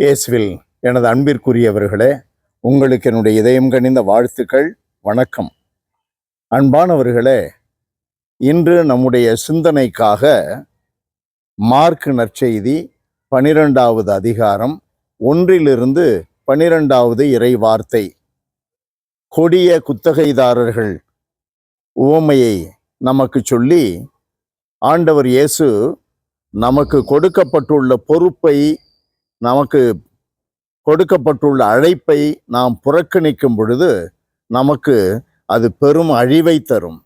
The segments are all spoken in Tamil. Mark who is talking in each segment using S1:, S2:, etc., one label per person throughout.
S1: இயேசுவில் எனது அன்பிற்குரியவர்களே, உங்களுக்கு என்னுடைய இதயம் கனிந்த வாழ்த்துக்கள், வணக்கம். அன்பானவர்களே, இன்று நம்முடைய சிந்தனைக்காக மார்க் நற்செய்தி 12வது அதிகாரம் 1 12வது இறை வார்த்தை. கொடிய குத்தகைதாரர்கள் உவமையை நமக்கு சொல்லி ஆண்டவர் இயேசு நமக்கு கொடுக்கப்பட்டுள்ள பொறுப்பை, நமக்கு கொடுக்கப்பட்டுள்ள அழைப்பை நாம் புறக்கணிக்கும் பொழுது நமக்கு அது பெரும் அழிவை தரும்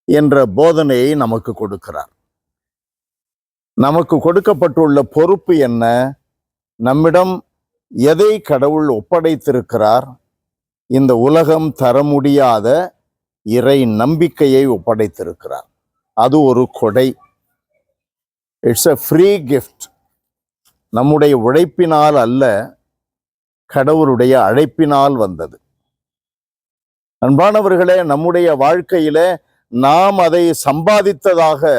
S1: என்ற போதனையை நமக்கு கொடுக்கிறார். நமக்கு கொடுக்கப்பட்டுள்ள பொறுப்பு என்ன? நம்மிடம் எதை கடவுள் ஒப்படைத்திருக்கிறார்? இந்த உலகம் தர முடியாத இறை நம்பிக்கையை ஒப்படைத்திருக்கிறார். அது ஒரு கொடை. It's a free gift. நம்முடைய உழைப்பினால் அல்ல, கடவுளுடைய அழைப்பினால் வந்தது. அன்பானவர்களே, நம்முடைய வாழ்க்கையில நாம் அதை சம்பாதித்ததாக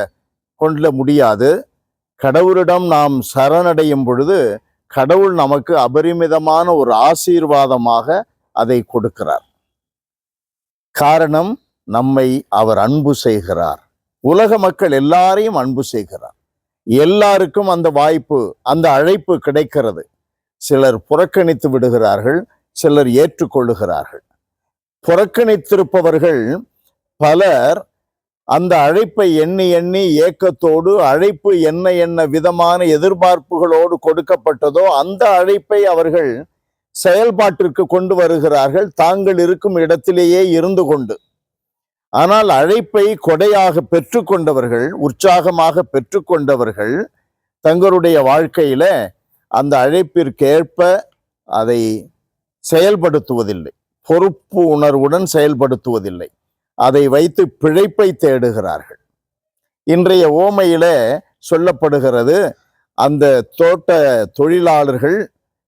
S1: கொள்ள முடியாது. கடவுளிடம் நாம் சரணடையும் பொழுது கடவுள் நமக்கு அபரிமிதமான ஒரு ஆசீர்வாதமாக அதை கொடுக்கிறார். காரணம், நம்மை அவர் அன்பு செய்கிறார். உலக மக்கள் எல்லாரையும் அன்பு செய்கிறார். எல்லாருக்கும் அந்த வாய்ப்பு, அந்த அழைப்பு கிடைக்கிறது. சிலர் புறக்கணித்து விடுகிறார்கள், சிலர் ஏற்றுக்கொள்ளுகிறார்கள். புறக்கணித்திருப்பவர்கள் பலர் அந்த அழைப்பை எண்ணி எண்ணி ஏக்கத்தோடு, அழைப்பு என்ன விதமான எதிர்பார்ப்புகளோடு கொடுக்கப்பட்டதோ அந்த அழைப்பை அவர்கள் செயல்பாட்டிற்கு கொண்டு வருகிறார்கள், தாங்கள் இருக்கும் இடத்திலேயே இருந்து கொண்டு. ஆனால் அழைப்பை கொடையாக பெற்றுக்கொண்டவர்கள், உற்சாகமாக பெற்றுக்கொண்டவர்கள் தங்களுடைய வாழ்க்கையில அந்த அழைப்பிற்கேற்ப அதை செயல்படுத்துவதில்லை, பொறுப்பு உணர்வுடன் செயல்படுத்துவதில்லை. அதை வைத்து பிழைப்பை தேடுகிறார்கள். இன்றைய ஓமையில சொல்லப்படுகிறது, அந்த தோட்ட தொழிலாளர்கள்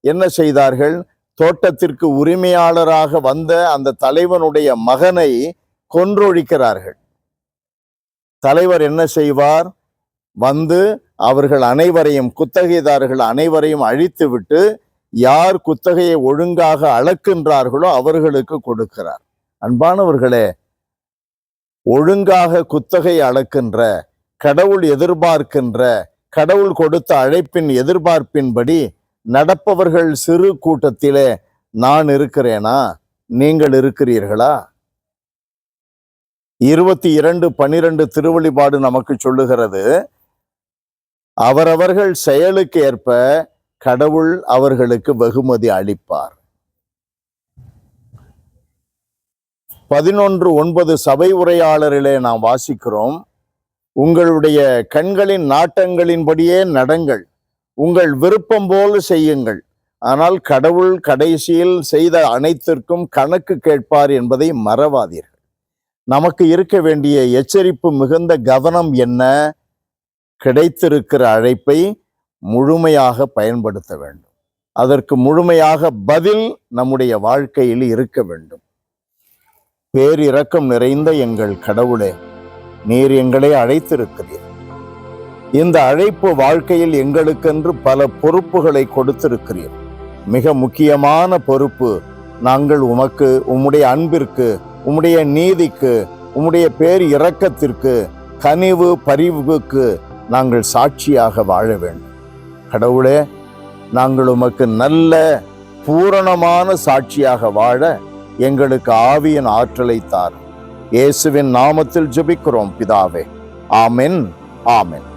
S1: என்ன செய்தார்கள்? தோட்டத்திற்கு உரிமையாளராக வந்த அந்த தலைவனுடைய மகனை கொன்றொழிக்கிறார்கள். தலைவர் என்ன செய்வார்? வந்து அவர்கள் அனைவரையும், குத்தகைதாரர்கள் அனைவரையும் அழித்துவிட்டு யார் குத்தகையை ஒழுங்காக அளக்கின்றார்களோ அவர்களுக்கு கொடுக்கிறார். அன்பானவர்களே, ஒழுங்காக குத்தகை அளக்கின்ற, கடவுள் எதிர்பார்க்கின்ற, கடவுள் கொடுத்த அழைப்பின் எதிர்பார்ப்பின்படி நடப்பவர்கள் சிறு கூட்டத்திலே நான் இருக்கிறேனா? நீங்கள் இருக்கிறீர்களா? 22:12 திருவழிபாடு நமக்கு சொல்லுகிறது, அவரவர்கள் செயலுக்கு ஏற்ப கடவுள் அவர்களுக்கு வெகுமதி அளிப்பார். 11:9 சபை உரையாளரிலே நாம் வாசிக்கிறோம், உங்களுடைய கண்களின் நாட்டங்களின்படியே நடங்கள், உங்கள் விருப்பம் போல செய்யுங்கள், ஆனால் கடவுள் கடைசியில் செய்த அனைத்திற்கும் கணக்கு கேட்பார் என்பதை மறவாதீர்கள். நமக்கு இருக்க வேண்டிய எச்சரிப்பு மிகுந்த கவனம் என்ன? கிடைத்திருக்கிற அழைப்பை முழுமையாக பயன்படுத்த வேண்டும். அதற்கு முழுமையாக பதில் நம்முடைய வாழ்க்கையில் இருக்க வேண்டும். பேரிரக்கம் நிறைந்த எங்கள் கடவுளே, நீர் எங்களை அழைத்திருக்கிறீர். இந்த அழைப்பு வாழ்க்கையில் எங்களுக்கென்று பல பொறுப்புகளை கொடுத்திருக்கிறீர். மிக முக்கியமான பொறுப்பு, நாங்கள் உமக்கு, உம்முடைய அன்பிற்கு, உம்முடைய நீதிக்கு, உம்முடைய பேர் இரக்கத்திற்கு, கனிவு பரிவுக்கு நாங்கள் சாட்சியாக வாழ வேண்டும். கடவுளே, நாங்கள் உமக்கு நல்ல பூரணமான சாட்சியாக வாழ எங்களுக்கு ஆவியின் ஆற்றலை தாரும். இயேசுவின் நாமத்தில் ஜெபிக்கிறோம் பிதாவே. ஆமென், ஆமென்.